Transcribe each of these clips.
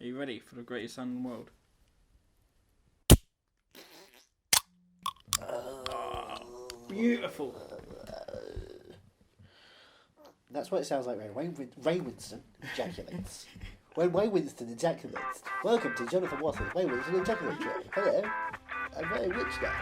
Are you ready for the greatest sound in the world? Beautiful. That's what it sounds like when Ray Winston ejaculates. When Ray Winston ejaculates. Welcome to Jonathan Wattles' Ray Winston Ejaculate Show. Hello, I'm very rich now.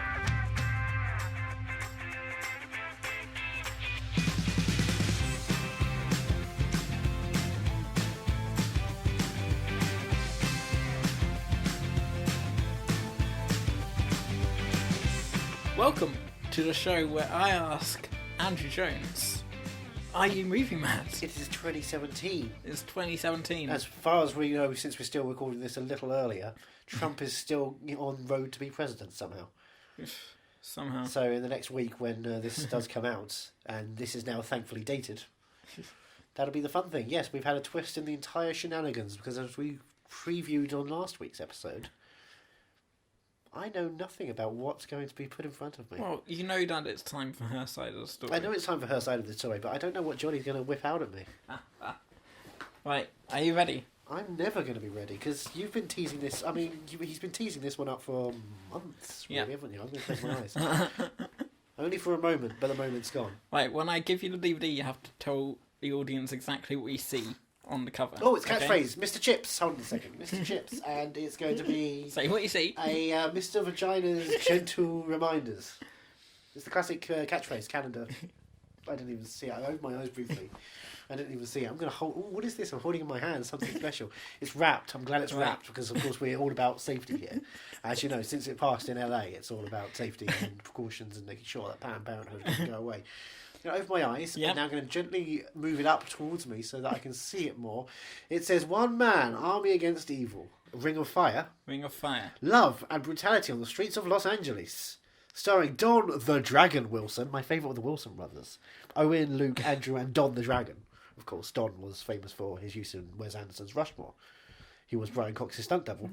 Welcome to the show where I ask Andrew Jones, are you movie mad? It is 2017. It's 2017. As far as we know, since we're still recording this a little earlier, Trump is still on road to be president somehow. Somehow. So in the next week when this does come out, and this is now thankfully dated, that'll be the fun thing. Yes, we've had a twist in the entire shenanigans, because as we previewed on last week's episode, I know nothing about what's going to be put in front of me. Well, you know that it's time for her side of the story. I know it's time for her side of the story, but I don't know what Johnny's going to whip out at me. Right, are you ready? I'm never going to be ready, because you've been teasing this. I mean, he's been teasing this one up for months, really, haven't you? I'm going to close my eyes. Only for a moment, but the moment's gone. Right, when I give you the DVD, you have to tell the audience exactly what you see on the cover. Oh, it's catchphrase. Okay? Mr. Chips. Hold on a second. Mr. Chips. And it's going to be... Say what you see. A Mr. Vagina's Gentle Reminders. It's the classic catchphrase, calendar. I didn't even see it. I opened my eyes briefly. I didn't even see it. I'm going to hold... Ooh, what is this? I'm holding in my hand something special. It's wrapped. I'm glad it's wrapped because, of course, we're all about safety here. As you know, since it passed in LA, it's all about safety and precautions and making sure that Planned Parenthood doesn't go away. Over my eyes, yep. I'm now going to gently move it up towards me so that I can see it more. It says, one man, army against evil, Ring of Fire. Ring of Fire. Love and brutality on the streets of Los Angeles. Starring Don the Dragon Wilson, my favourite of the Wilson brothers. Owen, Luke, Andrew and Don the Dragon. Of course, Don was famous for his use in Wes Anderson's Rushmore. He was Brian Cox's stunt double.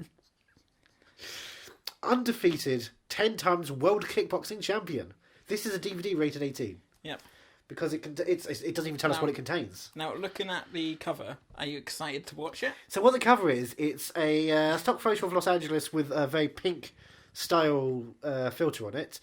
Undefeated, 10 times world kickboxing champion. This is a DVD rated 18. Yep. Because it doesn't even tell us what it contains. Now, looking at the cover, are you excited to watch it? So what the cover is, it's a stock photo of Los Angeles with a very pink style filter on it.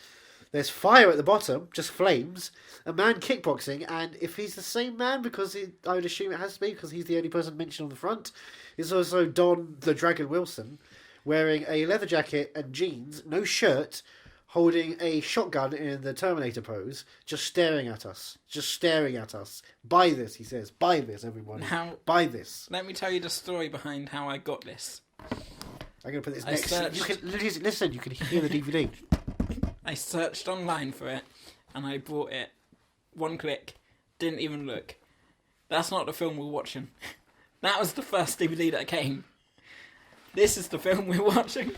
There's fire at the bottom, just flames. A man kickboxing, and if he's the same man, because I would assume it has to be, because he's the only person mentioned on the front, it's also Don the Dragon Wilson, wearing a leather jacket and jeans, no shirt, holding a shotgun in the Terminator pose, just staring at us. Just staring at us. Buy this, he says. Buy this, everyone. Now, buy this. Let me tell you the story behind how I got this. I'm going to put this next... You can, listen, you can hear the DVD. I searched online for it, and I bought it. One click. Didn't even look. That's not the film we're watching. That was the first DVD that came. This is the film we're watching.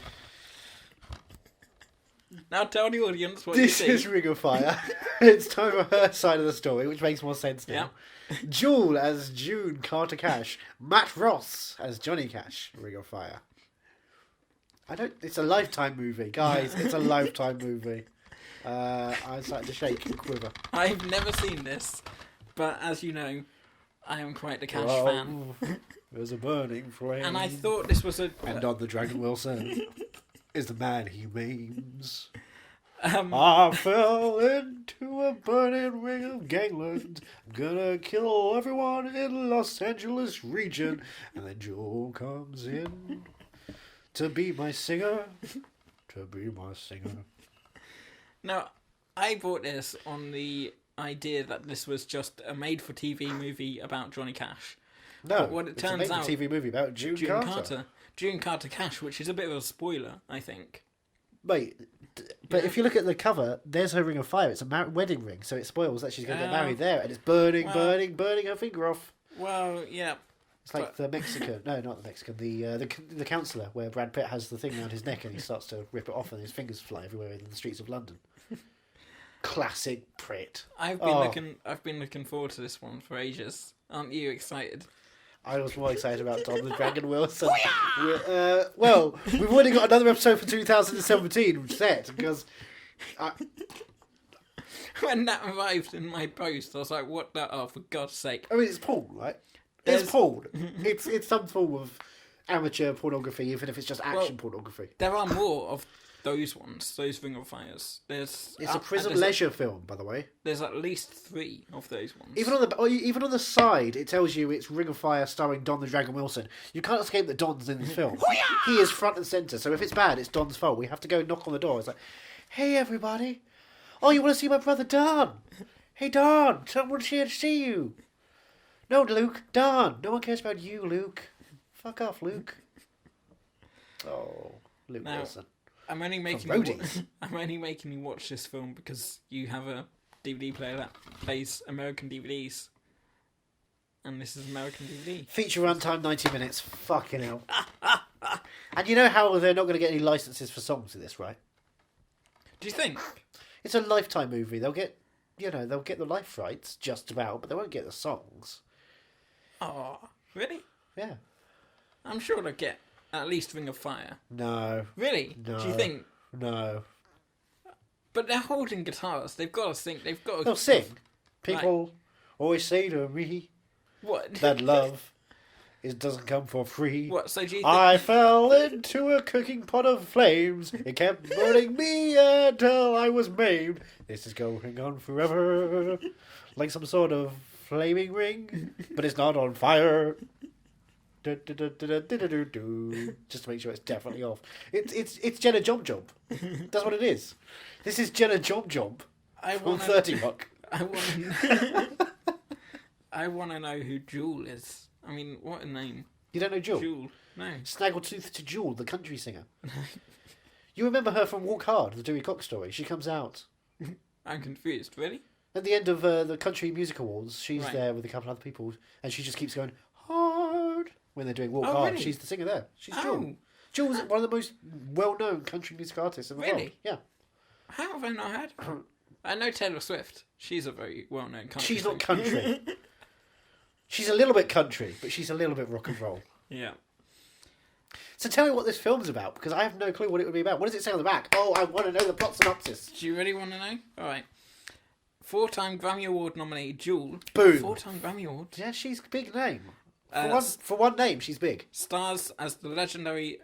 Now tell the audience what you see. This is Ring of Fire. It's time for her side of the story, which makes more sense now. Yep. Jewel as June Carter Cash. Matt Ross as Johnny Cash. Ring of Fire. It's a Lifetime movie, guys. It's a Lifetime movie. I'm starting to shake and quiver. I've never seen this, but as you know, I am quite the Cash fan. There's a burning flame. And I thought this was a... And Don the Dragon Wilson is the man he means. I fell into a burning ring of gangland. I'm gonna kill everyone in the Los Angeles region. And then Joel comes in to be my singer. To be my singer. Now, I bought this on the idea that this was just a made-for-TV movie about Johnny Cash. No, but what it turns out, a TV movie about June Carter. June Carter Cash, which is a bit of a spoiler, I think. Wait, but if you look at the cover, there's her ring of fire. It's a wedding ring, so it spoils that she's going to get married there, and it's burning her finger off. Well, yeah. It's like the Mexican, no, not the Mexican, the counsellor, where Brad Pitt has the thing around his neck and he starts to rip it off and his fingers fly everywhere in the streets of London. Classic Pritt. I've been looking forward to this one for ages. Aren't you excited? I was more excited about Don the Dragon Wilson. Well, we've already got another episode for 2017 set, because... When that arrived in my post, I was like, what the... Oh, for God's sake. I mean, it's porn, right? It's porn. It's some form of amateur pornography, even if it's just action pornography. There are more of those ones, those Ring of Fires. It's a Prism Leisure film, by the way. There's at least 3 of those ones. Even on the side, it tells you it's Ring of Fire starring Don the Dragon Wilson. You can't escape that Don's in this film. He is front and centre, so if it's bad, it's Don's fault. We have to go knock on the door. It's like, hey, everybody. Oh, you want to see my brother Don? Hey, Don, someone's here to see you. No, Luke, Don. No one cares about you, Luke. Fuck off, Luke. Oh, Luke Wilson. I'm only making you watch this film because you have a DVD player that plays American DVDs. And this is American DVD. Feature runtime 90 minutes. Fucking hell. And you know how they're not going to get any licenses for songs in this, right? Do you think? It's a Lifetime movie. They'll get the life rights just about, but they won't get the songs. Oh, really? Yeah. I'm sure they'll get at least Ring of Fire. No. Really? No. Do you think? No. But they're holding guitars. They've got to sing. They'll sing. People always say to me that love doesn't come for free. What? So do you think... I fell into a cooking pot of flames. It kept burning me until I was maimed. This is going on forever. Like some sort of flaming ring. But it's not on fire. Just to make sure it's definitely off. It's Jenna Jump Jump. That's what it is. This is Jenna Jump Jump from 30 Rock. I want to know who Jewel is. I mean, what a name. You don't know Jewel? Jewel, no. Snaggletooth to Jewel, the country singer. You remember her from Walk Hard, the Dewey Cox story. She comes out. I'm confused, really? At the end of the Country Music Awards, she's there with a couple of other people, and she just keeps going, hard, when they're doing Walk Hard. Really? She's the singer there. She's Jewel. Jewel's one of the most well-known country music artists in the world. Yeah. How have I not heard of her? I know Taylor Swift. She's a very well-known country She's not country. She's a little bit country, but she's a little bit rock and roll. Yeah. So tell me what this film's about, because I have no clue what it would be about. What does it say on the back? Oh, I want to know the plot synopsis. Do you really want to know? All right. 4-time Grammy Award nominee Jewel. Boom. 4-time Grammy Award. Yeah, she's a big name. For one name, she's big. Stars as the legendary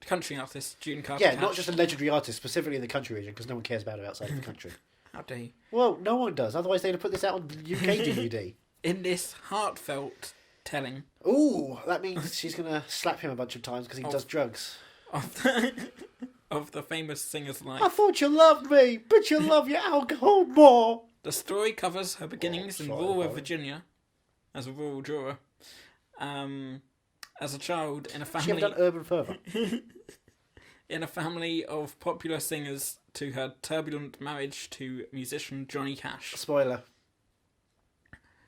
country artist, June Carter Yeah, Cash. not just a legendary artist, specifically in the country region, because no one cares about her outside of the country. How dare you? Well, no one does. Otherwise, they'd have put this out on UK DVD. In this heartfelt telling. Ooh, that means she's going to slap him a bunch of times because he does drugs. Of the famous singer's life. I thought you loved me, but you love your alcohol more. The story covers her beginnings in rural Virginia as a rural juror. As a child in a family... She ever done Urban Fervor? In a family of popular singers to her turbulent marriage to musician Johnny Cash. Spoiler.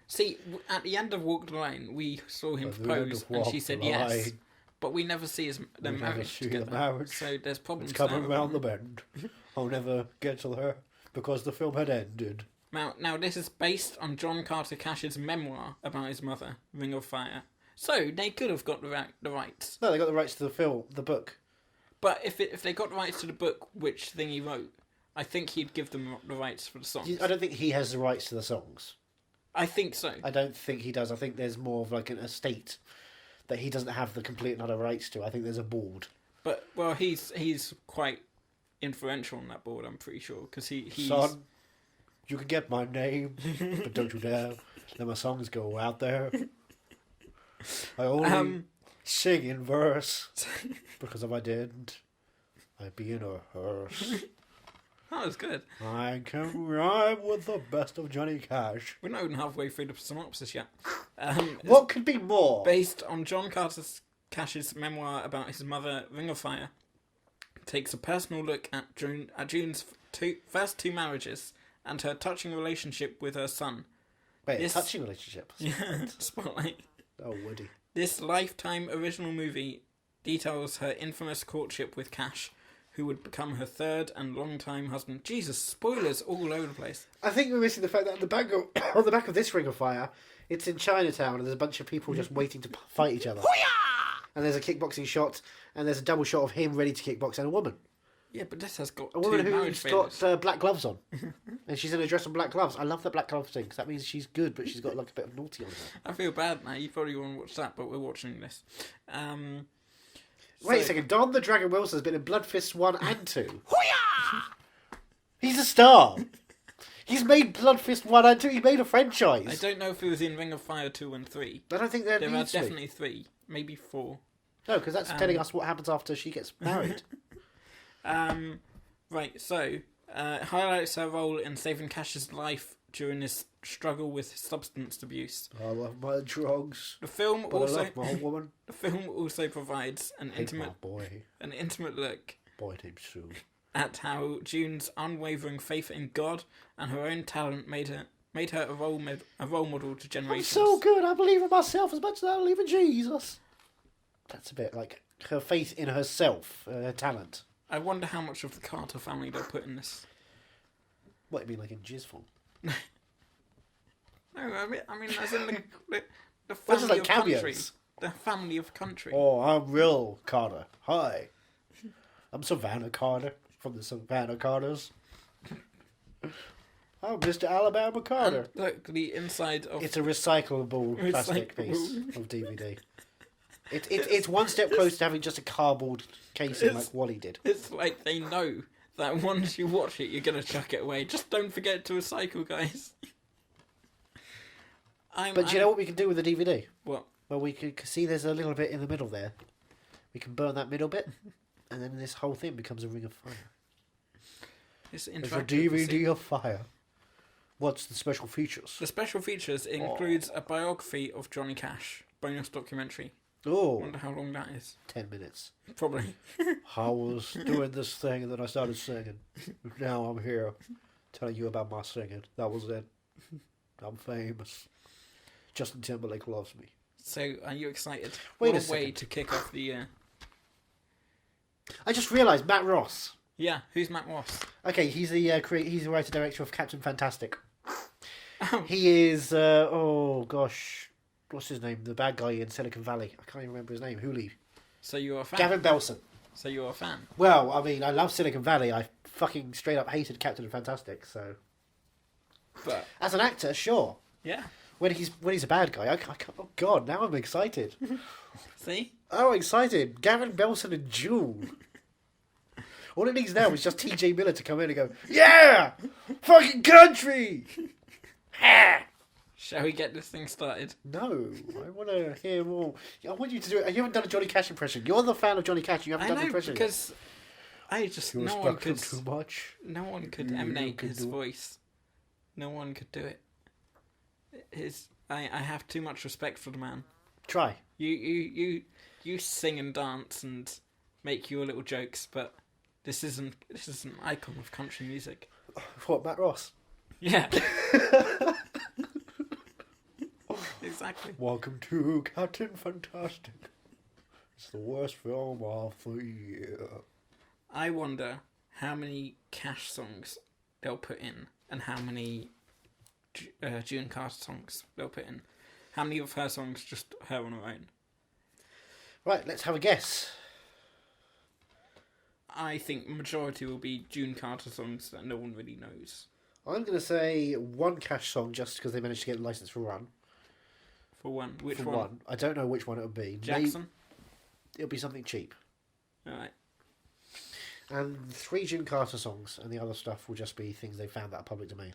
See, at the end of Walk the Line, we saw him propose, and she said yes. But we never see them married together. So there's problems. It's coming round the bend. I'll never get to her because the film had ended. Now this is based on John Carter Cash's memoir about his mother, Ring of Fire. So they could have got the rights. No, they got the rights to the book. But if they got the rights to the book, which thing he wrote, I think he'd give them the rights for the songs. I don't think he has the rights to the songs. I think so. I don't think he does. I think there's more of like an estate that he doesn't have the complete and utter rights to. I think there's a board. But, well, he's quite influential on that board, I'm pretty sure. Because he's... Son, you can get my name, but don't you dare let my songs go out there. I only sing in verse, because if I didn't, I'd be in a hearse. That was good. I can rhyme with the best of Johnny Cash. We're not even halfway through the synopsis yet. What could be more? Based on John Carter Cash's memoir about his mother, Ring of Fire, takes a personal look at June's first 2 marriages and her touching relationship with her son. Wait, a touching relationship? Yeah, spotlight. Oh, Woody. This Lifetime original movie details her infamous courtship with Cash, who would become her 3rd and long-time husband. Jesus, spoilers all over the place. I think we're missing the fact that on the back of this Ring of Fire, it's in Chinatown and there's a bunch of people just waiting to fight each other. And there's a kickboxing shot and there's a double shot of him ready to kickbox and a woman. Yeah, but this has got A two woman marriage who's failures. got black gloves on. And she's in a dress and black gloves. I love the black gloves thing, because that means she's good, but she's got like a bit of naughty on her. I feel bad now. You probably want to watch that, but we're watching this. Wait a second. Don the Dragon Wilson has been in Blood Fist 1 and 2. He's a star. He's made Blood Fist 1 and 2. He made a franchise. I don't know if he was in Ring of Fire 2 and 3. I don't think there There are needs to be. definitely 3, maybe 4. No, because that's telling us what happens after she gets married. Right, so highlights her role in saving Cash's life during his struggle with substance abuse. I love my drugs, The film but also I love my woman. the film also provides an Hate my intimate look boy named Sue. at how June's unwavering faith in God and her own talent made her a role model to I'm generations. so good. I believe in myself as much as I believe in Jesus. That's a bit like her faith in herself, her talent. I wonder how much of the Carter family they'll put in this. What, you mean like in jizz form? No, I mean as in the Well, just family like of country. cameos. The family of country. Oh, I'm Will Carter. Hi. I'm Savannah Carter from the Savannah Carters. I'm Mr. Alabama Carter. And look, the inside of It's a recyclable plastic piece of DVD. It's one step closer to having just a cardboard casing like Wally did. it's like they know that once you watch it, you're gonna chuck it away. Just don't forget to recycle, guys. But do you know what we can do with the DVD? What? Well, we could see there's a little bit in the middle there. We can burn that middle bit, and then this whole thing becomes a ring of fire. It's It's a interactive. You see. DVD of fire. What's the special features? The special features includes a biography of Johnny Cash, bonus documentary. Oh, Wonder how long that is. 10 minutes. Probably. I was doing this thing and then I started singing. Now I'm here telling you about my singing. That was it. I'm famous. Justin Timberlake loves me. So, are you excited? Wait what a a way second. to kick off the year. I just realised Matt Ross. Yeah, who's Matt Ross? Okay, he's the he's the writer director of Captain Fantastic. Oh. He is oh gosh, what's his name? The bad guy in Silicon Valley. I can't even remember his name. Hooli. So you're a fan? Gavin Belson. So you're a fan? Well, I mean, I love Silicon Valley. I fucking straight up hated Captain Fantastic. So But, as an actor, sure. yeah. When he's a bad guy, I can't, oh god, now I'm excited. See? Oh, excited! Gavin Belson and June. All it needs now is just T.J. Miller to come in and go, yeah, fucking country. Ha! Shall we get this thing started? No, I want to hear more. I want you to do it. You haven't done a Johnny Cash impression. You're the fan of Johnny Cash. You haven't I done an know, impression. because I just, You're no one expecting could, too much. no one could You emanate could his do it. voice. No one could do it. I have too much respect for the man. Try. You sing and dance and make your little jokes, but this is an icon of country music. What, Matt Ross? Yeah. Exactly. Welcome to Captain Fantastic. It's the worst film of the year. I wonder how many Cash songs they'll put in, and how many June Carter songs they'll put in. How many of her songs just her on her own? Right, let's have a guess. I think majority will be June Carter songs that no one really knows. I'm going to say one Cash song just because they managed to get a license for one. For one, which For one? I don't know which one it would be. Jackson. It'll be something cheap. All right. And 3 June Carter songs, and the other stuff will just be things they found that are public domain.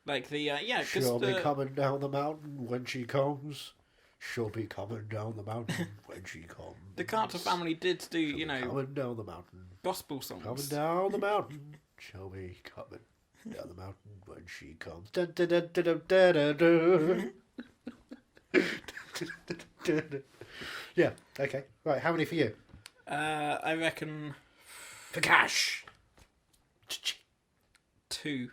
Like the yeah, because She'll be coming down the mountain when she comes. She'll be coming down the mountain when she comes. the Carter family did do Coming down the mountain. gospel songs. Coming down the mountain. She'll be coming down the mountain when she comes. Dun, dun, dun, dun, dun, dun, dun. Yeah, okay. Right, how many for you? I reckon For Cash. 2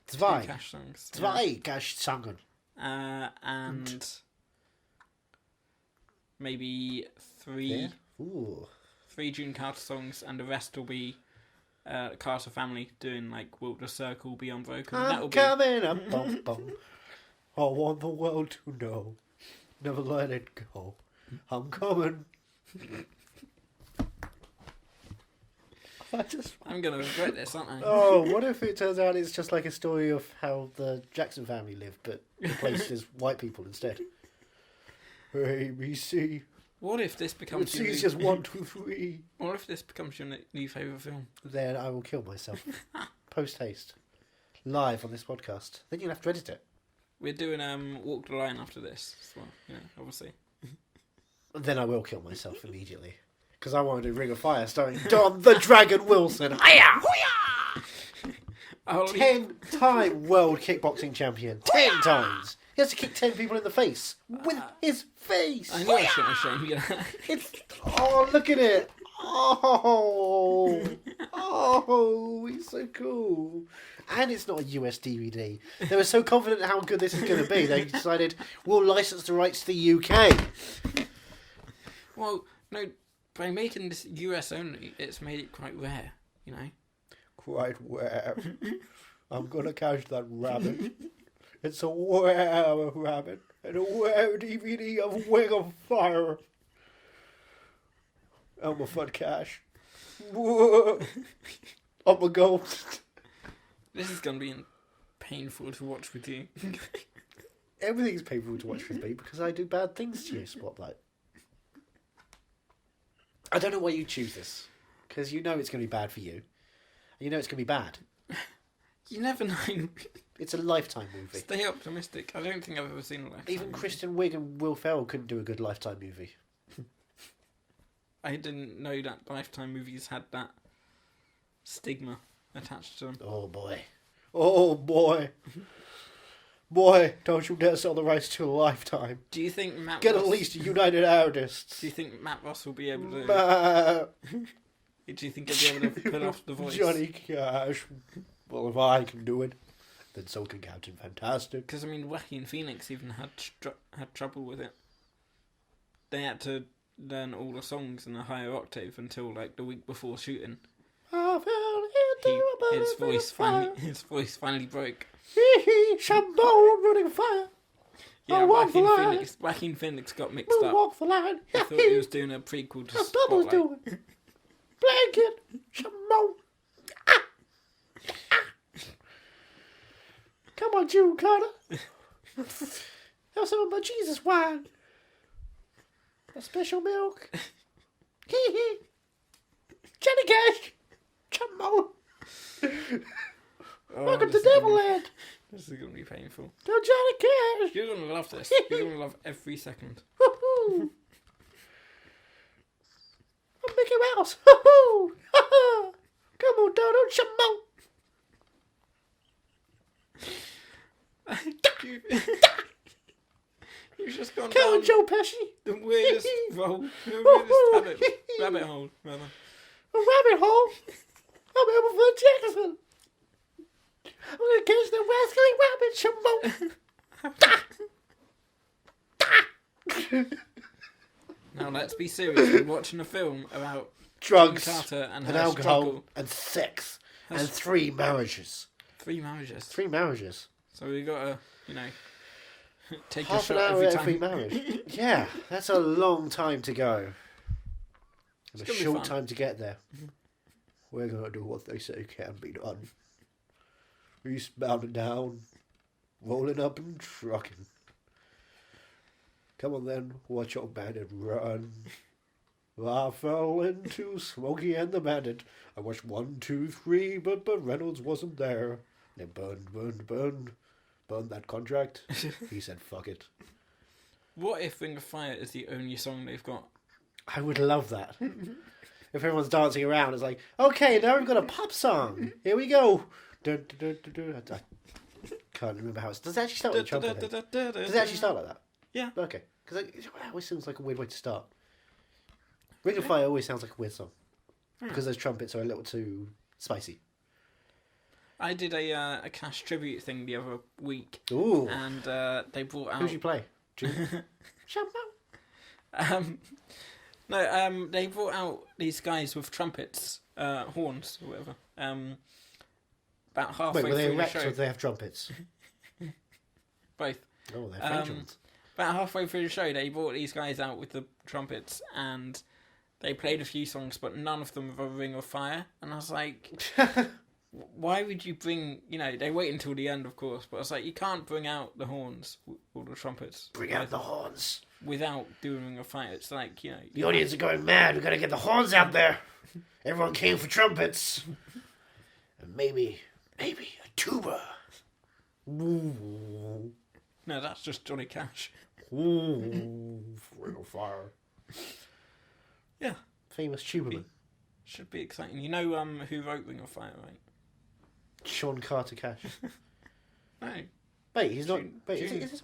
Zwei. Cash songs. Zwei Cash Sangen. And maybe 3 Yeah. Ooh. 3 June Carter songs, and the rest will be Carter family doing like "Will the Circle Be Unbroken." That'll I'm be coming up, bum, bum. I want the world to know. Never let it go. I'm coming. I'm gonna regret this, aren't I? Oh, what if it turns out it's just like a story of how the Jackson family lived, but replaced as white people instead? A, B, C. What if this becomes your C's new... just 1, 2, 3. What if this becomes your new favourite film? Then I will kill myself. Post haste. Live on this podcast. Then you'll have to edit it. We're doing Walk the Line after this as well, obviously. Then I will kill myself immediately. Because I want to do Ring of Fire starring Don the Dragon Wilson. Hiya! Holy... 10-time world kickboxing champion. 10 times. He has to kick 10 people in the face. With his face. I knew I shouldn't have shown you that. It's... Oh, look at it. Oh. Oh, he's so cool. And it's not a US DVD. They were so confident in how good this is going to be, they decided, we'll license the rights to the UK. Well, no, by making this US only, it's made it quite rare, Quite rare. I'm going to catch that rabbit. It's a rare rabbit. And a rare DVD of Ring of Fire. Elmer Fudd Cash. I'm a ghost. This is going to be painful to watch with you. Everything's painful to watch with me because I do bad things to you, Spotlight. I don't know why you choose this. Because you know it's going to be bad for you. And you know it's going to be bad. You never know. It's a Lifetime movie. Stay optimistic. I don't think I've ever seen a Lifetime Even movie. Kristen Wiig and Will Ferrell couldn't do a good Lifetime movie. I didn't know that Lifetime movies had that stigma attached to them. Oh boy. Oh boy. Boy, don't you dare sell the rights to a Lifetime. Do you think Matt Get Ross... at least United Artists. Do you think Matt Ross will be able to... Do you think he'll be able to pull off the voice? Johnny Cash. Well, if I can do it, then so can Captain Fantastic. Because, Joaquin Phoenix even had trouble with it. They had to learn all the songs in a higher octave until, the week before shooting. I fell into His voice finally broke. Shambo running fire. Yeah, walk the line. Joaquin Phoenix got mixed We'll up. walk the line. He thought he was doing a prequel to That's Bubbles Spotlight. doing. Blanket. Shambo. Come on, June Carter. Have some of my Jesus wine. A special milk. Hee hee. Johnny Cash. Shambo. Oh, Welcome to this is gonna Devilland. This is going to be painful. To Johnny Cash. You're going to love this. You're going to love every second. Woohoo. I'm Mickey Mouse. Woohoo. Come on, Donald. Shambo. You've just gone Come down on, Joe Pesci. the weirdest role, the weirdest rabbit hole, rather. A rabbit hole. I'm Elmer Fudd Jackson. I'm gonna catch the rascally rabbit, Shambo. Now let's be serious. We're watching a film about Drugs, Jane Carter and and her alcohol, struggle. and sex, Her and 3 marriages. 3 marriages. 3 marriages. So we got to, take a Half shot an hour every every time. marriage. Yeah, that's a long time to go. And It's a gonna be short fun. time to get there. We're gonna do what they say can be done. Eastbound and down, rolling up and trucking. Come on then, watch your bandit run. I fell into Smokey and the Bandit. I watched 1, 2, 3, but Reynolds wasn't there. They burned that contract. He said, fuck it. What if Ring of Fire is the only song they've got? I would love that. If everyone's dancing around, it's like, okay, now we've got a pop song. Here we go. Dun, dun, dun, dun, dun. I can't remember how it's... Does it actually start with a trumpet? Does it actually start like that? Yeah. Okay. Because it always sounds like a weird way to start. Ring of Fire always sounds like a weird song. Because those trumpets are a little too spicy. I did a Cash tribute thing the other week, Ooh. and they brought out... Who'd you play? Shambo. They brought out these guys with trumpets, horns, or whatever. About halfway Wait, were they through the erect show. or did they have trumpets? Both. Oh, they're French ones. About halfway through the show, they brought these guys out with the trumpets, and they played a few songs, but none of them were Ring of Fire. And I was like, why would you bring, they wait until the end, of course, but I was like, you can't bring out the horns or the trumpets. Bring out the horns. Without doing Ring of Fire. It's like, The audience are going mad. We've got to get the horns out there. Everyone came for trumpets. And maybe a tuba. Ooh. No, that's just Johnny Cash. Ooh. Ring of Fire. Yeah. Famous tuba. Should be exciting. You know who wrote Ring of Fire, right? Sean Carter Cash. No. Wait, he's not. June-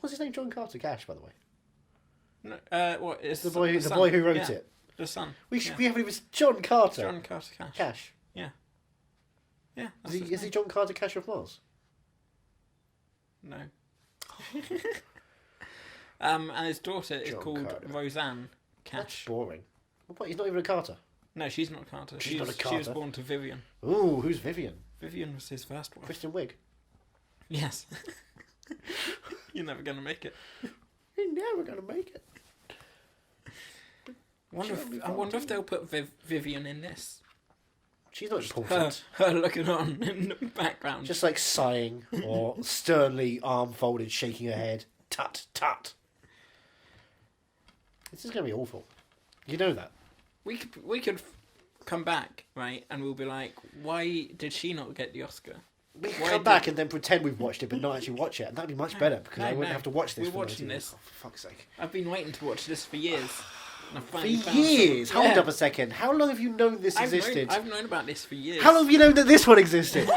What's his name? John Carter Cash, by the way. No. What is The boy who wrote yeah. it. The son. We haven't even. John Carter. John Carter Cash. Cash. Yeah. Yeah. Is he John Carter Cash of Mars? No. And his daughter is John called Carter. Roseanne That's Cash. boring. What, he's not even a Carter. No, she's not Carter. She's not a She was Carter. born to Vivian. Ooh, who's Vivian? Vivian was his first wife. Kristen Wiig. Yes. You're never going to make it. You're never gonna make it. I wonder if they'll put Vivian in this. She's not important. Her looking on in the background. Just like sighing or sternly arm folded, shaking her head. Tut tut. This is gonna be awful. You know that. We could come back, right, and we'll be like, why did she not get the Oscar? We can Why come did- back and then pretend we've watched it, but not actually watch it, and that'd be much better because I wouldn't no. have to watch this. We're for watching 90 this. minutes. Oh, for fuck's sake! I've been waiting to watch this for years. And I For finally found years. someone- Hold Yeah. up a second. How long have you known this existed? I've known about this for years. How long have you known that this one existed?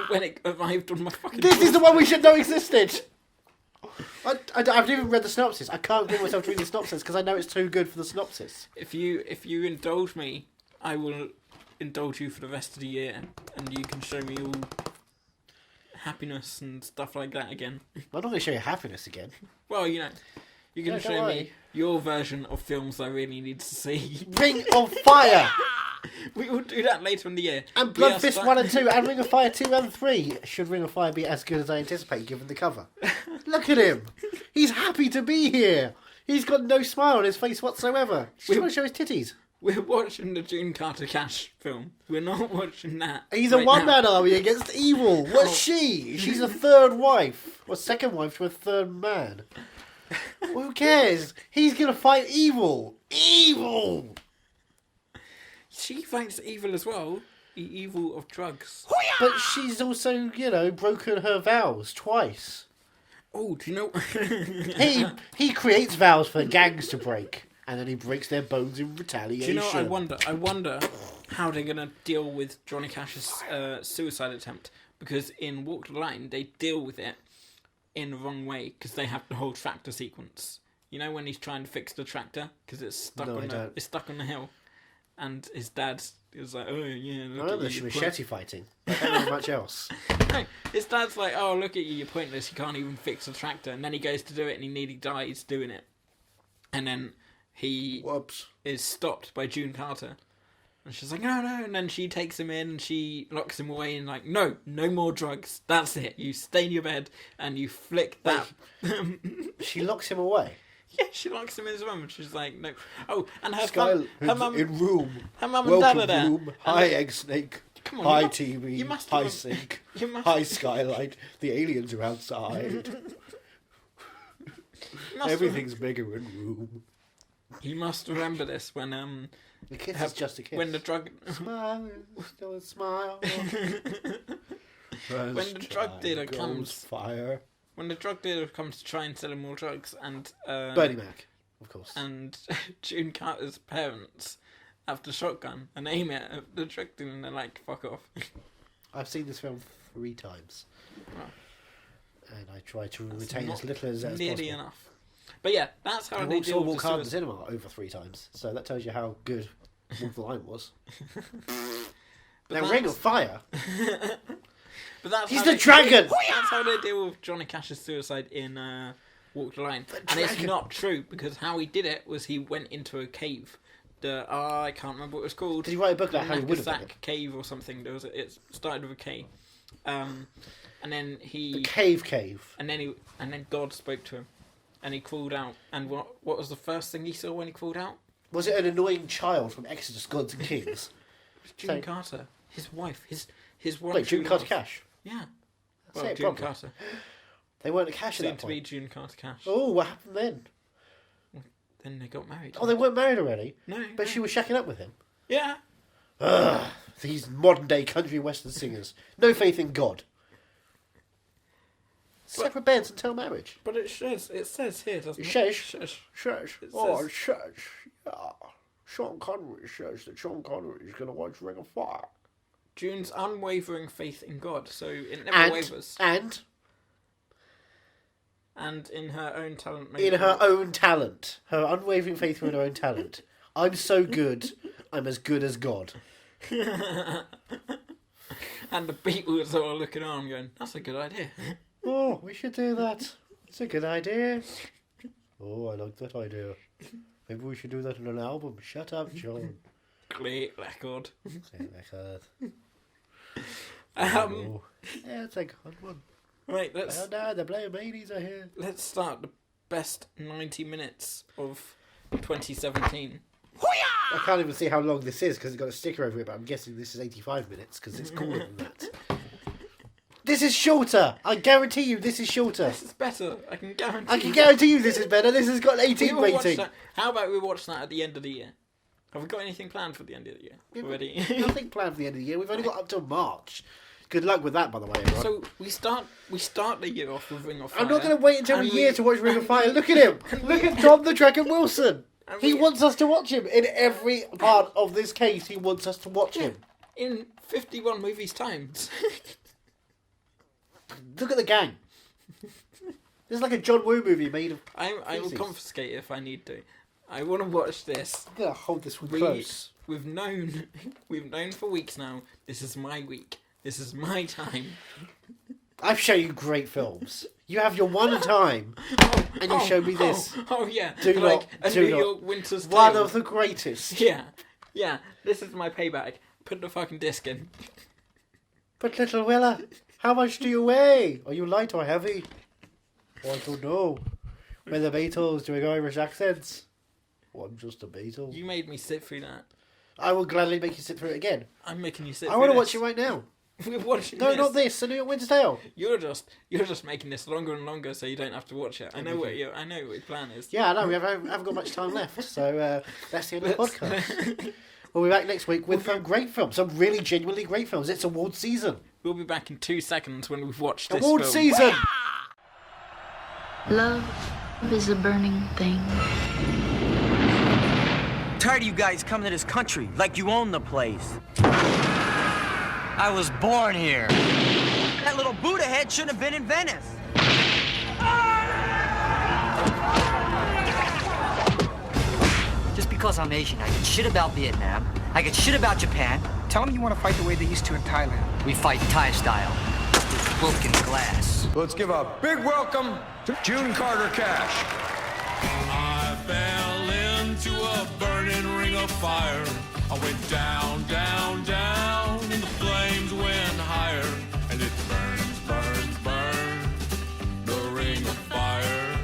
When it arrived on my fucking. This is the one we should know existed. I haven't even read the synopsis. I can't bring myself to read the synopsis because I know it's too good for the synopsis. If you indulge me, I will indulge you for the rest of the year, and you can show me all happiness and stuff like that again. I'm not going to show you happiness again. Well, you can Yeah, don't show me worry. your version of films I really need to see. Ring of Fire We will do that later in the year. and We are Blood Fist 1 and 2 and Ring of Fire 2 and 3. Should Ring of Fire be as good as I anticipate given the cover? Look at him. He's happy to be here. He's got no smile on his face whatsoever. He's trying to show his titties. We're watching the June Carter Cash film. We're not watching that. He's a right one-man now. army against evil. What's she? She's a third wife. Or second wife to a third man. Well, who cares? He's going to fight evil. Evil! She fights evil as well. The evil of drugs. But she's also, broken her vows twice. Oh, do you know? He creates vows for gangs to break. And then he breaks their bones in Do retaliation. you know? I wonder how they're gonna deal with Johnny Cash's suicide attempt, because in Walk the Line they deal with it in the wrong way because they have the whole tractor sequence. You know when he's trying to fix the tractor because it's stuck No, I on don't. it's stuck on the hill, and his dad is like, oh yeah, I look remember at you, the you're machete fighting. I don't know much else. No, his dad's like, oh look at you, you're pointless. You can't even fix the tractor, and then he goes to do it and he nearly dies doing it, and then he Whoops. is stopped by June Carter. And she's like, no, no. And then she takes him in and she locks him away and like, no more drugs. That's it. You stay in your bed and you flick that. She locks him away. Yeah, she locks him in his room and she's like, no. Oh, and her mum in room. and dad are Welcome there. room. Hi, Egg Snake. Come on, Hi, you TV. must Hi, remem- Sink. you must- Hi, Skylight. The aliens are outside. Everything's bigger in room. You must remember this when The kiss is just a kiss. when the drug Smile, still a smile. When the drug dealer Goes comes- fire. when the drug dealer comes to try and sell him more drugs and Bernie Mac, of course. and June Carter's parents have the shotgun and aim it at the drug dealer and they're like, fuck off. I've seen this film 3 times. Wow. And I try to That's retain not as little as Nearly possible. enough. But yeah, that's how I they also deal with walk the hard in the suicide. cinema over 3 times, so that tells you how good Walk the Line was. But Now, Ring of Fire. But that's He's how the they- dragon! That's how they deal with Johnny Cash's suicide in Walk the Line. And it's dragon. not true because how he did it was he went into a cave. I can't remember what it was called. Did he write a book like how he would have done Nagasaki cave or something. It started with a K. And then he The Cave. and then God spoke to him, and he crawled out. And what was the first thing he saw when he crawled out? Was it an annoying child from Exodus: Gods and Kings? June Carter, his wife, his one. Wait, June true Carter love. Cash. Yeah. That's Well, it, June probably. Carter. They weren't a Cash at Soon that to be point. June Carter Cash. Oh, what happened then? Then they got married. Oh, they weren't married already. No. But no. she was shacking up with him. Yeah. Ugh, these modern day country western singers. No faith in God. Separate beds until marriage. But it says here, doesn't it? Says. Shush. Says. It Oh, says- says. Yeah. Sean Connery says that Sean Connery is going to watch Ring of Fire. June's unwavering faith in God, so it never wavers. And And in her own talent. in her own talent. Her unwavering faith in her own talent. I'm so good, I'm as good as God. And the Beatles are all looking on going, that's a good idea. Oh, we should do that. It's a good idea. Oh, I like that idea. Maybe we should do that in an album. Shut up, John. Great record. Oh, yeah, it's a good one. Right, Oh no, the Blue Meanies are here. let's start the best 90 minutes of 2017. I can't even see how long this is because it's got a sticker over it, but I'm guessing this is 85 minutes because it's cooler than that. This is shorter. I guarantee you this is shorter. This is better, I can guarantee. I can guarantee you this is better. This has got an We 18 will watch rating. that. How about we watch that at the end of the year? Have we got anything planned for the end of the year already? Nothing planned for the end of the year. We've only got up till March. Good luck with that, by the way, everyone. So we start the year off with Ring of Fire. I'm not going to wait until a and year we- to watch Ring of Fire. Look at him. Look at John the Dragon Wilson. And He we- wants us to watch him. In every part of this case, he wants us to watch him. in 51 movies times. Look at the gang. This is like a John Woo movie made of... I will Feces. confiscate it if I need to. I want to watch this. I'm going to hold this one We- close. We've known for weeks now. This is my week. This is my time. I've shown you great films. You have your one time, and you show me this. Oh yeah. Do like not, a do New not. York Winter's One Tale. of the greatest. Yeah. This is my payback. Put the fucking disc in. But little Willa, how much do you weigh? Are you light or heavy? Oh, I don't know. We're the Beatles doing Irish accents. Oh, I'm just a Beatle. You made me sit through that. I will gladly make you sit through it again. I'm making you sit. I through want to this. watch it right now. We're watching No, this. not this. The New York Winter's Tale. You're just making this longer and longer so you don't have to watch it. I know what your plan is. Yeah, I know. We haven't got much time left, so that's the end of the podcast. We'll be back next week with some great films, some really genuinely great films. It's awards season. We'll be back in 2 seconds when we've watched this Awards film. season. Love is a burning thing. Tired of you guys coming to this country like you own the place. I was born here. That little Buddha head shouldn't have been in Venice. Just because I'm Asian, I get shit about Vietnam. I get shit about Japan. Tell them you want to fight the way they used to in Thailand. We fight Thai style. With book and glass. Let's give a big welcome to June Carter Cash. I fell into a burning ring of fire. I went down, down, down, and the flames went higher. And it burns, burns, burns, the ring of fire.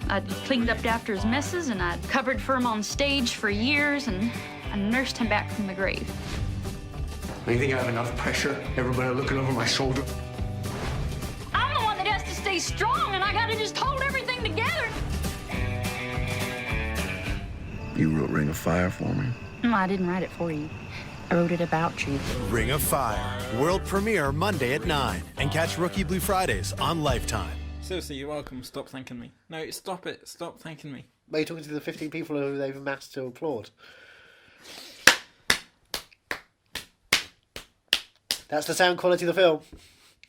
I'd cleaned up after his messes, and I'd covered for him on stage for years, and I nursed him back from the grave. You think I have enough pressure? Everybody looking over my shoulder? I'm the one that has to stay strong, and I gotta just hold everything together. You wrote Ring of Fire for me. No, I didn't write it for you. I wrote it about you. Ring of Fire. World premiere Monday at 9. And catch Rookie Blue Fridays on Lifetime. Seriously, you're welcome. Stop thanking me. No, stop it. Stop thanking me. Are you talking to the 15 people who they've amassed to applaud? That's the sound quality of the film.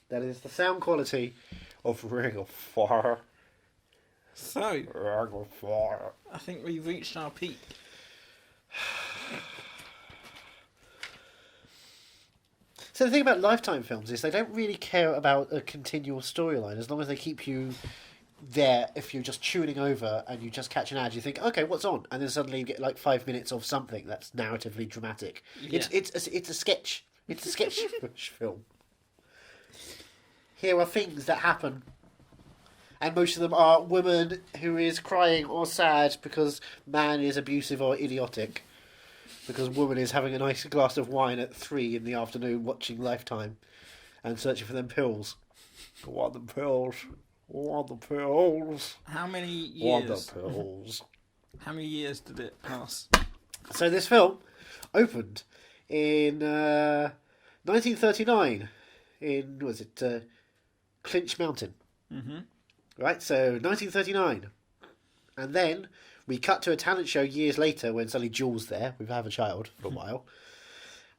That is the sound quality of Ring of Fire. So, Ring of Fire. I think we've reached our peak. So the thing about Lifetime films is they don't really care about a continual storyline as long as they keep you there. If you're just tuning over and you just catch an ad, you think, okay, what's on? And then suddenly you get like 5 minutes of something that's narratively dramatic. Yeah. It's a sketch. It's a sketch film. Here are things that happen. And most of them are women who is crying or sad because man is abusive or idiotic. Because woman is having a nice glass of wine at 3 in the afternoon watching Lifetime and searching for them pills. Want the pills. Want the pills. How many years? Want the pills. How many years did it pass? So this film opened in 1939 in, was it, Clinch Mountain. Mm-hmm. Right, so 1939. And then we cut to a talent show years later when suddenly Jules there. We have a child for a while.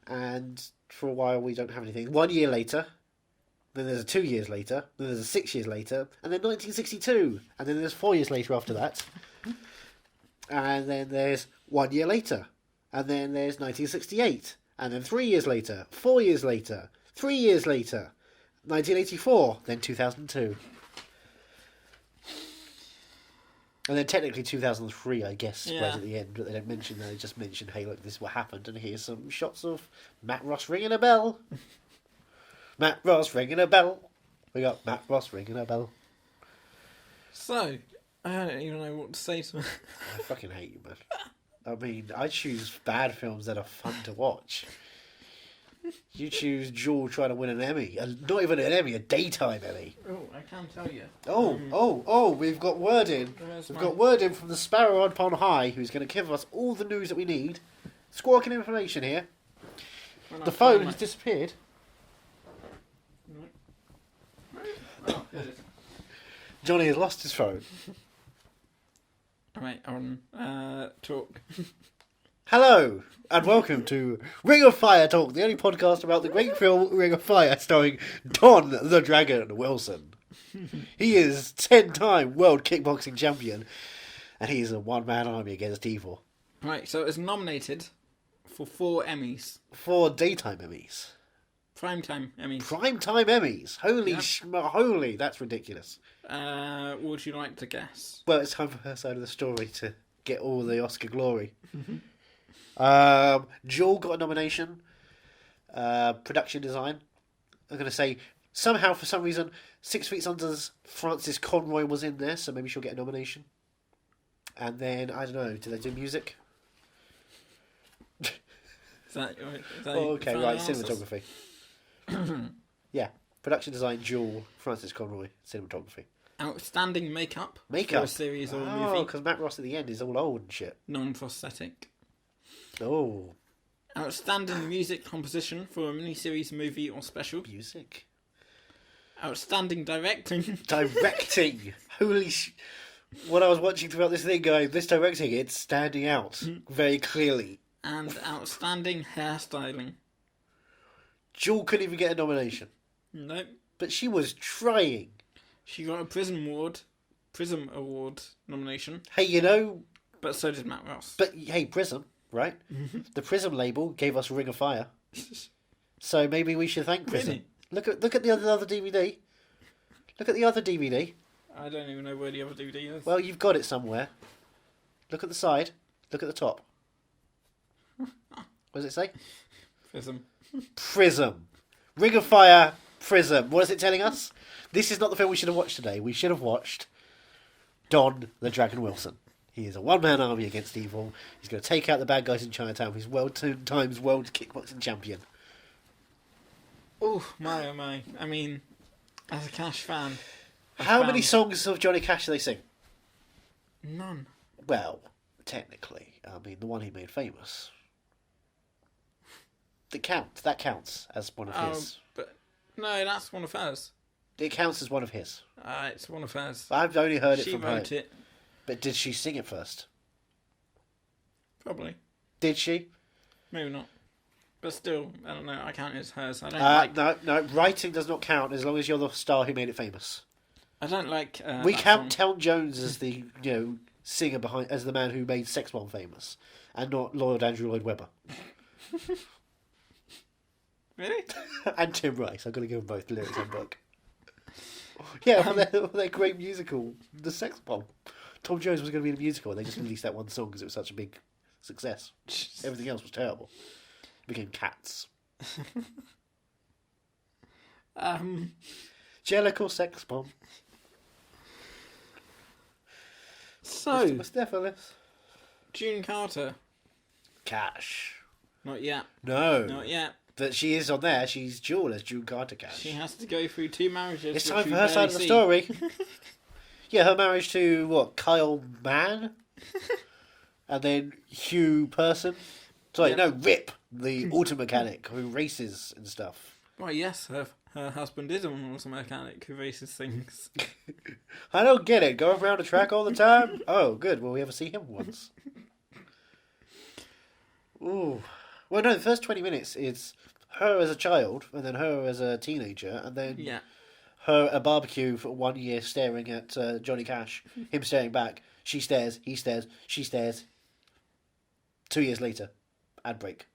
And for a while we don't have anything. 1 year later. Then there's a 2 years later. Then there's a 6 years later. And then 1962. And then there's 4 years later after that. And then there's 1 year later. And then there's 1968. And then 3 years later. 4 years later. 3 years later. 1984. Then 2002. And then technically 2003, I guess, Yeah. right at the end, but they don't mention that. They just mention, hey, look, this is what happened, and here's some shots of Matt Ross ringing a bell. Matt Ross ringing a bell. We got Matt Ross ringing a bell. So, I don't even know what to say to I fucking hate you, man. I mean, I choose bad films that are fun to watch. You choose Jewel trying to win an Emmy. Not even an Emmy, a daytime Emmy. Oh, I can tell you. We've got word in. We've got word in from the Sparrow upon high, who's going to give us all the news that we need. Squawking information here. The phone has disappeared. Johnny has lost his phone. Right, on talk. Hello, and welcome to Ring of Fire Talk, the only podcast about the great film Ring of Fire, starring Don the Dragon Wilson. He is 10-time world kickboxing champion, and he is a one-man army against evil. Right, so it was nominated for 4 Emmys. 4 daytime Emmys. Primetime Emmys. Primetime Emmys. Holy, Yep. holy, that's ridiculous. Would you like to guess? Well, it's time for her side of the story to get all the Oscar glory. Jewel got a nomination. Production design. I'm going to say, somehow, for some reason, 6 Feet Under's Frances Conroy was in there, so maybe she'll get a nomination. And then, I don't know, did they do music? Is that Oh, okay, right, answers? cinematography. Yeah, production design, Jewel, Frances Conroy, cinematography. Outstanding makeup. Makeup. For a series or a Oh, movie. because Matt Ross at the end is all old and shit. Non-prosthetic. Oh, Outstanding music composition for a miniseries, movie, or special. music. Outstanding directing. Directing! Holy When I was watching throughout this thing going, this directing, it's standing out very clearly. And outstanding hairstyling. Jewel couldn't even get a nomination. Nope. But she was trying. She got a Prism Award nomination. Hey, you know... But so did Matt Ross. But, hey, Prism, right? The Prism label gave us Ring of Fire. So maybe we should thank Prism. Really? Look at the other DVD. Look at the other DVD. I don't even know where the other DVD is. Well, you've got it somewhere. Look at the side. Look at the top. What does it say? Prism. Prism. Ring of Fire, Prism. What is it telling us? This is not the film we should have watched today. We should have watched Don the Dragon Wilson. He is a one-man army against evil. He's going to take out the bad guys in Chinatown. He's 2 times world kickboxing champion. Oh my. I mean, as a Cash fan. How many songs of Johnny Cash do they sing? None. Well, technically. I mean, the one he made famous. That counts as one of his. But no, that's one of hers. It counts as one of his. It's one of hers. I've only heard it She from her. wrote it. But did she sing it first? Probably. Did she? Maybe not. But still, I don't know. I count it as hers. I don't like. No. Writing does not count as long as you're the star who made it famous. I don't like. We that count song. Tom Jones as the singer behind, as the man who made Sex Bomb famous, and not Lord Andrew Lloyd Webber. Really? And Tim Rice. I've got to give them both the lyrics and book. Yeah, for their great musical, The Sex Bomb. Tom Jones was going to be in a musical, and they just released that one song because it was such a big success. Everything else was terrible. It became Cats. Jellicle Sex Bomb. So, Mr. Mustepheles. June Carter. Cash. Not yet. No. Not yet. But she is on there. She's dual as June Carter Cash. She has to go through 2 marriages. It's which time we for her side of the barely story. Yeah, her marriage to, what, Kyle Mann? And then Hugh Person? Sorry, Yeah. no, Rip, the auto mechanic who races and stuff. Well, yes, her husband is an auto mechanic who races things. I don't get it. Go around the track all the time? Oh, good. Will we ever see him once? Ooh. Well, no, the first 20 minutes is her as a child, and then her as a teenager, and then Yeah. her at a barbecue for 1 year staring at Johnny Cash, him staring back. She stares, he stares, she stares. 2 years later, ad break.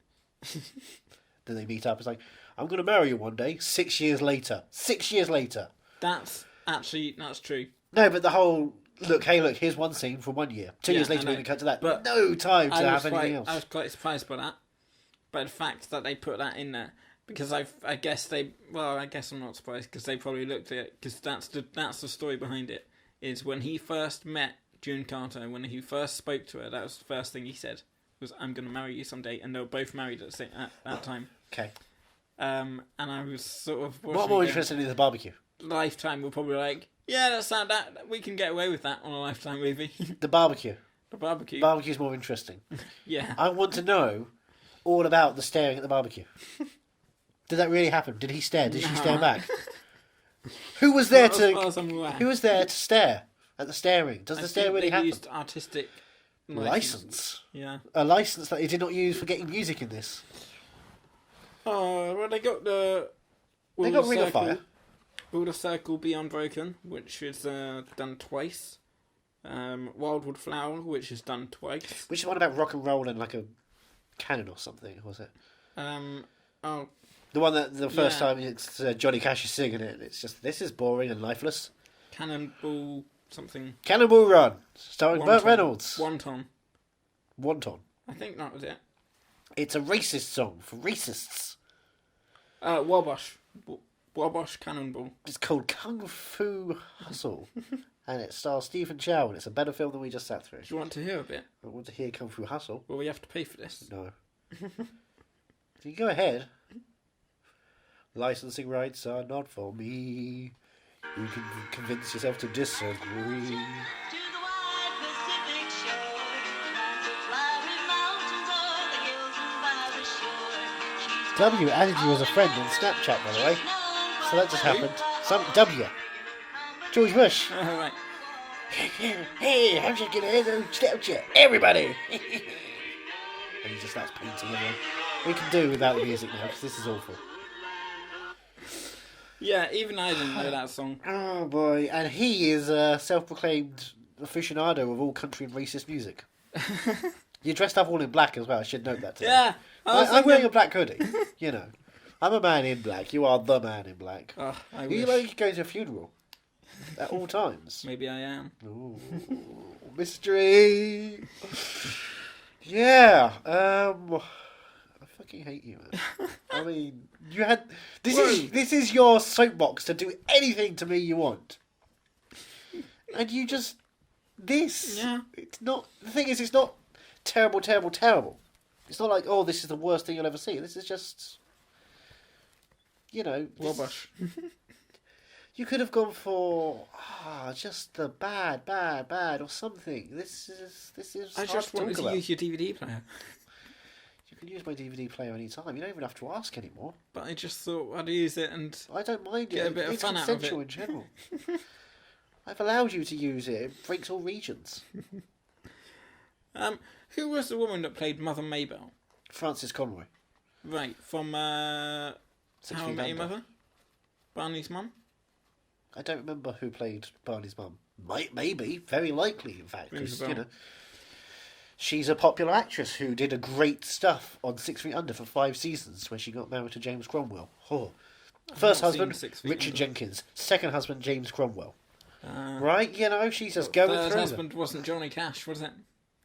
Then they meet up. It's like, I'm going to marry you one day. 6 years later. 6 years later. That's true. No, but the whole, look, here's one scene from 1 year. 2 years Yeah, later, I we're know. going to cut to that. But no time to I have anything else. was quite surprised by that. By the fact that they put that in there. Because I guess I'm not surprised because they probably looked at it because that's the story behind it. Is when he first met June Carter, when he first spoke to her, that was the first thing he said was, "I'm going to marry you someday," and they were both married at that time. Okay. And I was sort of What more interesting is the barbecue? Lifetime were probably like, yeah, that we can get away with that on a Lifetime movie. The barbecue. The barbecue. Barbecue's more interesting. Yeah. I want to know all about the staring at the barbecue. Did that really happen? Did he stare? Did she stare back? Who was there Not as far as I'm aware. Who was there to stare at the staring? Does the stare really they happen? used artistic License. Yeah. A license that he did not use for getting music in this. Oh, well, they got the. They got Ring of Fire. Will the Circle Be Unbroken, which is done twice. Wildwood Flower, which is done twice. Which is one about rock and roll and like a cannon or something, was it? Oh. The one that the first time it's Johnny Cash is singing it, and it's just, this is boring and lifeless. Cannonball something. Cannonball Run, starring Burt Reynolds. Wonton. I think that was it. It's a racist song for racists. Wabash. Wabash Cannonball. It's called Kung Fu Hustle. And it stars Stephen Chow, and it's a better film than we just sat through. Do you want to hear a bit? I want to hear Kung Fu Hustle. Well, we have to pay for this. No. You go ahead. Licensing rights are not for me. You can convince yourself to disagree. W added you as a friend on Snapchat, by the way. So that just happened. W. George Bush. Right. Hey, how's you gonna handle Snapchat? Everybody! And he just starts painting everyone. We can do without the music now, because this is awful. Yeah, even I didn't know that song. Oh boy, and he is a self-proclaimed aficionado of all country and racist music. You're dressed up all in black as well, I should note that today. Yeah. I'm wearing a black hoodie, you know. I'm a man in black, you are the man in black. Oh, I You wish. like go to a funeral at all times. Maybe I am. Ooh, mystery. Yeah. I fucking hate you, man. I mean, you had this is your soapbox to do anything to me you want, and you just this. Yeah. It's not. The thing is, it's not terrible, terrible, terrible. It's not like, oh, this is the worst thing you'll ever see. This is just, you know, Wabash. You could have gone for just the bad, or something. This is. I hard just to talk wanted to about. use your DVD player. You can use my DVD player anytime. You don't even have to ask anymore. But I just thought I'd use it and I don't mind get it. a bit of It's fun out of consensual it. in general. I've allowed you to use it. It breaks all regions. Who was the woman that played Mother Maybell? Frances Conroy. Right, from How I Met Your Mother? Barney's mum? I don't remember who played Barney's mum. Maybe, very likely, in fact, Rings because a bell. you know, she's a popular actress who did a great stuff on 6 Feet Under for 5 seasons when she got married to James Cromwell. Oh. First not seen husband, 6 Feet Richard Under. Jenkins. Second husband, James Cromwell. Right, you know, she's just going Third through husband wasn't Johnny Cash, was it?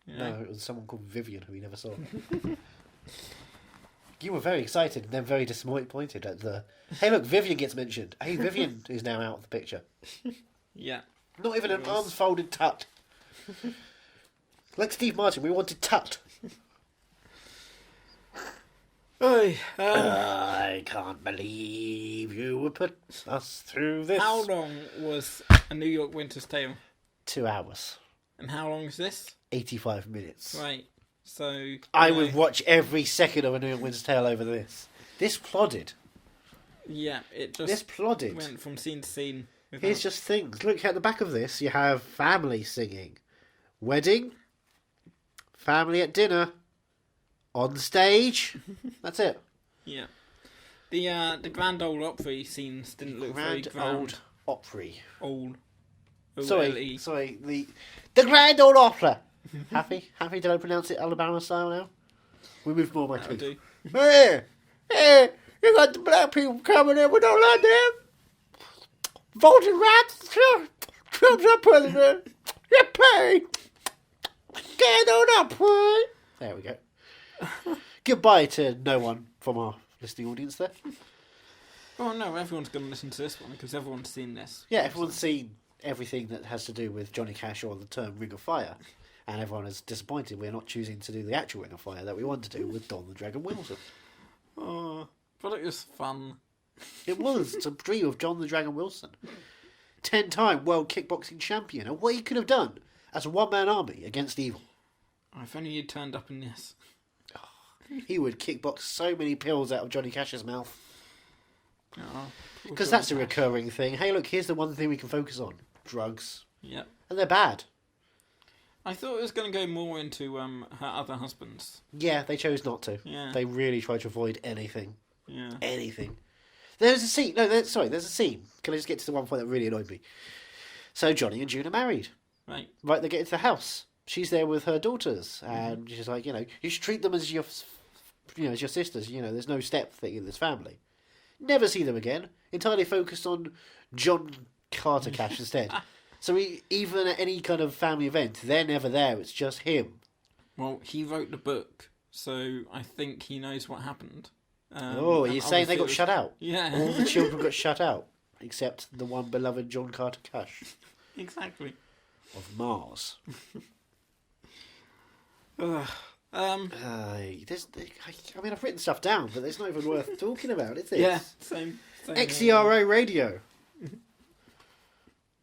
them. No, it was someone called Vivian who we never saw. You were very excited and then very disappointed at the... Hey, look, Vivian gets mentioned. Hey, Vivian is now out of the picture. Yeah. Not even an arms folded tut. Like Steve Martin, we wanted Tut. I can't believe you would put us through this. How long was A New York Winter's Tale? 2 hours. And how long is this? 85 minutes. Right. So I would watch every second of A New York Winter's Tale over this. This plodded. Yeah, it just This plodded. went from scene to scene. Here's just things. Look at the back of this. You have family singing. Wedding. Family at dinner. On stage. That's it. Yeah. The Grand Ole Opry scenes didn't look very Grand grand. Old Opry. Old. Sorry, the Grand Old Opera. Happy? Did I pronounce it Alabama style now? We moved more of my That'll teeth. do. Hey, you got the black people coming in. We don't like them. Voting rights. Trump's our president. You pay. Grand Old Opry. There we go. Goodbye to no one from our listening audience there. Oh no, everyone's going to listen to this one because everyone's seen this. Yeah, everyone's seen everything that has to do with Johnny Cash or the term Ring of Fire. And everyone is disappointed we're not choosing to do the actual Ring of Fire that we want to do with Don the Dragon Wilson. Oh, but it was fun. It was. It's a dream of John the Dragon Wilson. 10-time world kickboxing champion. And what he could have done as a one-man army against evil. Oh, if only you'd turned up in this. He would kickbox so many pills out of Johnny Cash's mouth. Oh, Because that's a recurring thing. Hey, look, here's the one thing we can focus on. Drugs. Yep. And they're bad. I thought it was going to go more into her other husbands. Yeah, they chose not to. Yeah. They really tried to avoid anything. Yeah. Anything. There's a scene. No, there's a scene. Can I just get to the one point that really annoyed me? So Johnny and June are married. Right. Right, they get into the house. She's there with her daughters, and she's like, you should treat them as your sisters. There's no step thing in this family. Never see them again. Entirely focused on John Carter Cash instead. So even at any kind of family event, they're never there. It's just him. Well, he wrote the book, so I think he knows what happened. You're saying they got shut out? Yeah. All the children got shut out, except the one beloved John Carter Cash. Exactly. Of Mars. I've written stuff down, but it's not even worth talking about, is it? Yeah, same XERO Radio.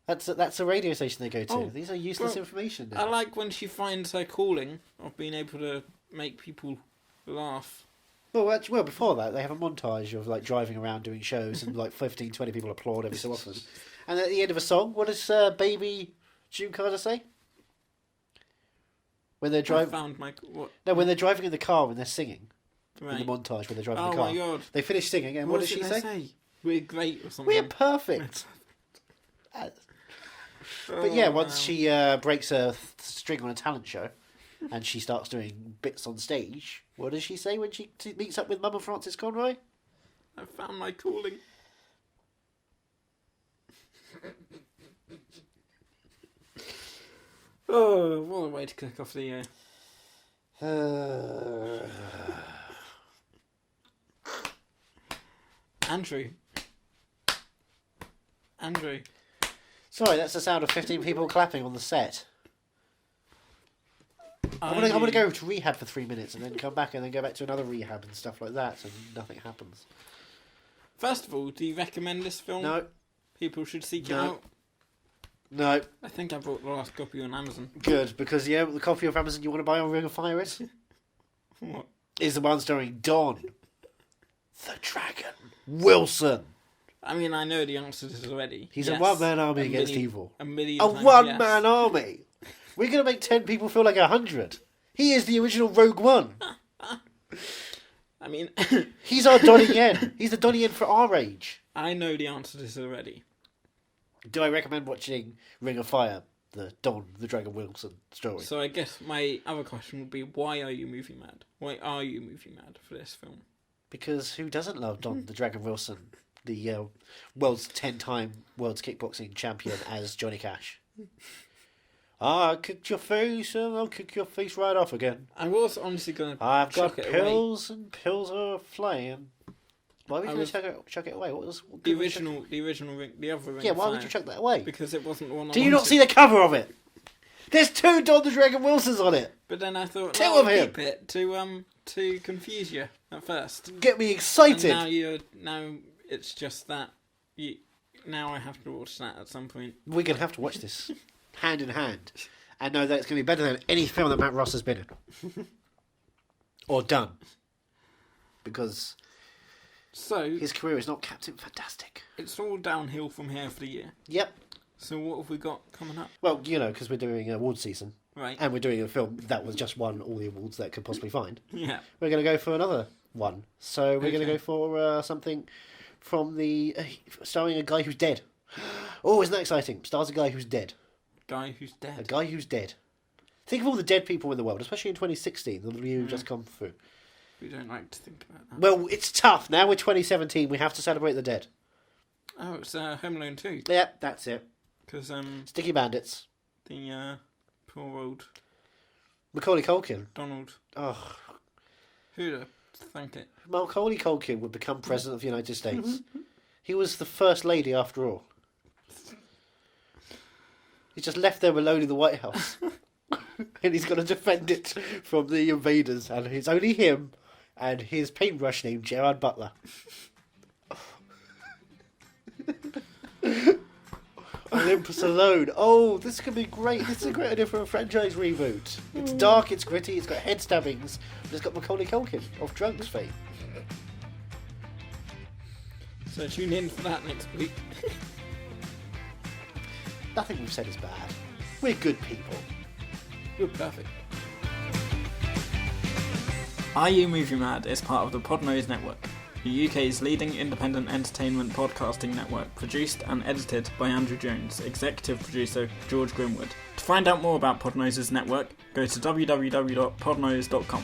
That's a radio station they go to. Oh, These are useless information. I like when she finds her calling of being able to make people laugh. Well, before that, they have a montage of driving around doing shows and 15, 20 people applaud every so often. And at the end of a song, what does baby June Carter say? When they're driving. When they're driving in the car when they're singing. Right. In the montage when they're driving the car. Oh my god! They finish singing, and what does she say? We're great or something. We're perfect. But yeah, once she breaks a string on a talent show, and she starts doing bits on stage, what does she say when she meets up with Mum and Francis Conroy? I found my calling. Oh, what a way to kick off the year. Andrew. Sorry, that's the sound of 15 people clapping on the set. I'm gonna go to rehab for 3 minutes and then come back and then go back to another rehab and stuff like that, and nothing happens. First of all, do you recommend this film? No. People should seek it out? No. I think I bought the last copy on Amazon. Good, because the copy of Amazon you want to buy on Ring of Fire is? What? Is the one starring Don the Dragon Wilson. I mean, I know the answer to this already. He's a one-man army against evil. A one-man army? We're going to make 10 people feel like 100. He is the original Rogue One. I mean... He's our Donnie Yen. He's the Donnie Yen for our age. I know the answer to this already. Do I recommend watching Ring of Fire, the Don the Dragon Wilson story? So I guess my other question would be, why are you movie mad? Why are you movie mad for this film? Because who doesn't love Don the Dragon Wilson, the world's 10-time world's kickboxing champion as Johnny Cash? I kicked your face and I'll kick your face right off again. I was honestly going to I've got pills and pills are flying. Why would you chuck it away? What the original ring, the other ring? Yeah, why would you chuck that away? Because it wasn't the one. Do you not see the cover of it? There's 2 Don the Dragon Wilsons on it. But then I thought, Two I'll of him. keep it to confuse you at first. Get me excited. And now it's just that. Now I have to watch that at some point. We're going to have to watch this hand in hand and know that it's going to be better than any film that Matt Ross has been in. Or done. Because his career is not Captain Fantastic. It's all downhill from here for the year. Yep. So what have we got coming up? Well, because we're doing awards season. Right. And we're doing a film that was just won all the awards that it could possibly find. Yeah. We're going to go for another one. So we're going to go for something from the... starring a guy who's dead. Oh, isn't that exciting? Stars a guy who's dead. Guy who's dead. A guy who's dead. Think of all the dead people in the world, especially in 2016, the review just come through. We don't like to think about that. Well, it's tough. Now we're 2017, we have to celebrate the dead. Oh, it's Home Alone 2. Yeah, that's it. Because Sticky Bandits. The poor old Macaulay Culkin. Donald. Oh. Who'd have think it? Macaulay Culkin would become President of the United States. He was the First Lady after all. He's just left there alone in the White House. And he's got to defend it from the invaders. And it's only him and his paintbrush named Gerard Butler. Olympus Alone. Oh, this could be great. This is a great idea for a franchise reboot. It's dark, it's gritty, it's got head stabbings, but it's got Macaulay Culkin of Drunks fame. So tune in for that next week. Nothing we've said is bad. We're good people. We're perfect. Are You Movie Mad is part of the Podnose Network, the UK's leading independent entertainment podcasting network, produced and edited by Andrew Jones, executive producer George Grimwood. To find out more about Podnose's network, go to www.podnose.com.